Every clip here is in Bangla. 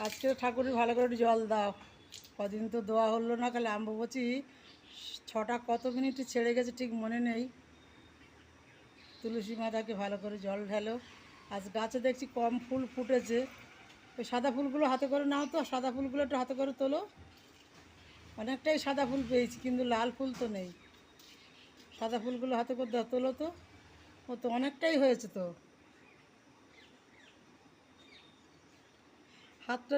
আজকে ঠাকুরের ভালো করে একটু জল দাও। কদিন তো দেওয়া হলো না, কালে আম্বুবচি 6টা কত মিনিটে ছেড়ে গেছে ঠিক মনে নেই। তুলসী মাতাকে ভালো করে জল ঢালো। আজ গাছে দেখছি কম ফুল ফুটেছে। ওই সাদা ফুলগুলো হাতে করে নাও তো, সাদা ফুলগুলো একটু হাতে করে তোলো। অনেকটাই সাদা ফুল পেয়েছি, কিন্তু লাল ফুল তো নেই। সাদা ফুলগুলো হাতে করে দাও, তোলো তো। ও তো অনেকটাই হয়েছে তো। হাতটা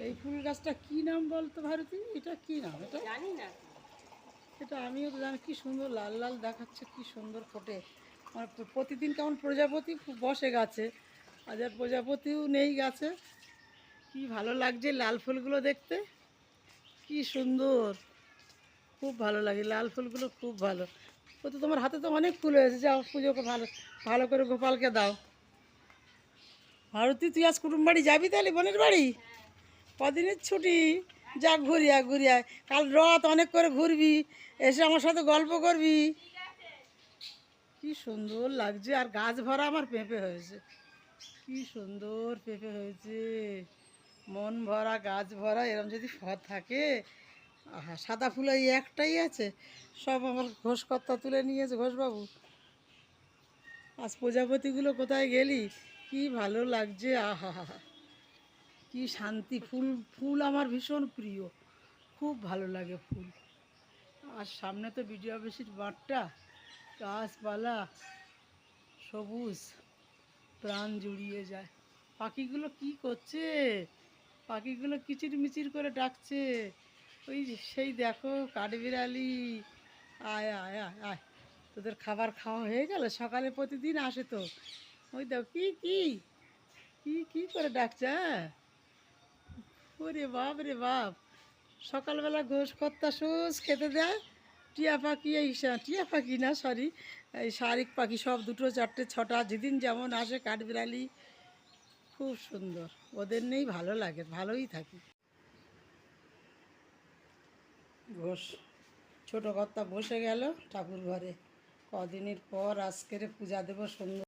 এই ফুল গাছটা কী নাম বলতো ভারতী? এটা কী নাম? এটা জানি না। এটা আমিও তো জানি। কী সুন্দর লাল লাল দেখাচ্ছে, কী সুন্দর ফোটে। আমার প্রতিদিন কেমন প্রজাপতি বসে গাছে, আজ আর প্রজাপতিও নেই গাছে। কি ভালো লাগছে লাল ফুলগুলো দেখতে, কি সুন্দর। খুব ভালো লাগে লাল ফুলগুলো, খুব ভালো। ও তো তোমার হাতে তো অনেক ফুল হয়েছে, যাও পুজোকে ভালো ভালো করে গোপালকে দাও। ভারতী, তুই আজ কুটুম বাড়ি যাবি তাহলে, বোনের বাড়ি? কদিনের ছুটি? যা ঘুরিয়া ঘুরিয়া, কাল রথ অনেক করে ঘুরবি, এসে আমার সাথে গল্প করবি। কি সুন্দর লাগছে, আর গাছ ভরা আমার পেঁপে হয়েছে। কি সুন্দর পেঁপে হয়েছে, মন ভরা গাছ ভরা। এরকম যদি ফল থাকে, আহা, সাদা ফুল এই একটাই আছে, সব আমার ঘোষকর্তা তুলে নিয়েছে, ঘোষবাবু। আজ প্রজাপতিগুলো কোথায় গেলি? কি ভালো লাগছে, আহা হা হা, কি শান্তি। ফুল ফুল আমার ভীষণ প্রিয়, খুব ভালো লাগে ফুল। আর সামনে তো বিডিও অফিসের মাঠটা, গাছপালা সবুজ, প্রাণ জুড়িয়ে যায়। পাখিগুলো কি করছে? পাখিগুলো কিচির মিচির করে ডাকছে। ওই যে সেই দেখো কাঠবিড়ালি, আয় আয় আয় আয়। তোদের খাবার খাওয়া হয়ে গেল? সকালে প্রতিদিন আসে তো। ওই দেখো কি কি কি কি করে ডাকছে, হ্যাঁ। ওরে বাপ রে বাপ, সকালবেলা ঘোষ কর্তা সোজ খেতে দেয়। টিয়া পাখি, এই টিয়া পাখি না, সরি, এই শালিক পাখি সব 2, 4, 6টা যেদিন যেমন আসে। কাঠবিড়ালি খুব সুন্দর, ওদের নেই ভালো লাগে, ভালোই থাকি। ঘোষ ছোটো কর্তা বসে গেল ঠাকুর ঘরে। কদিনের পর আজকের পূজা দেব সুন্দর।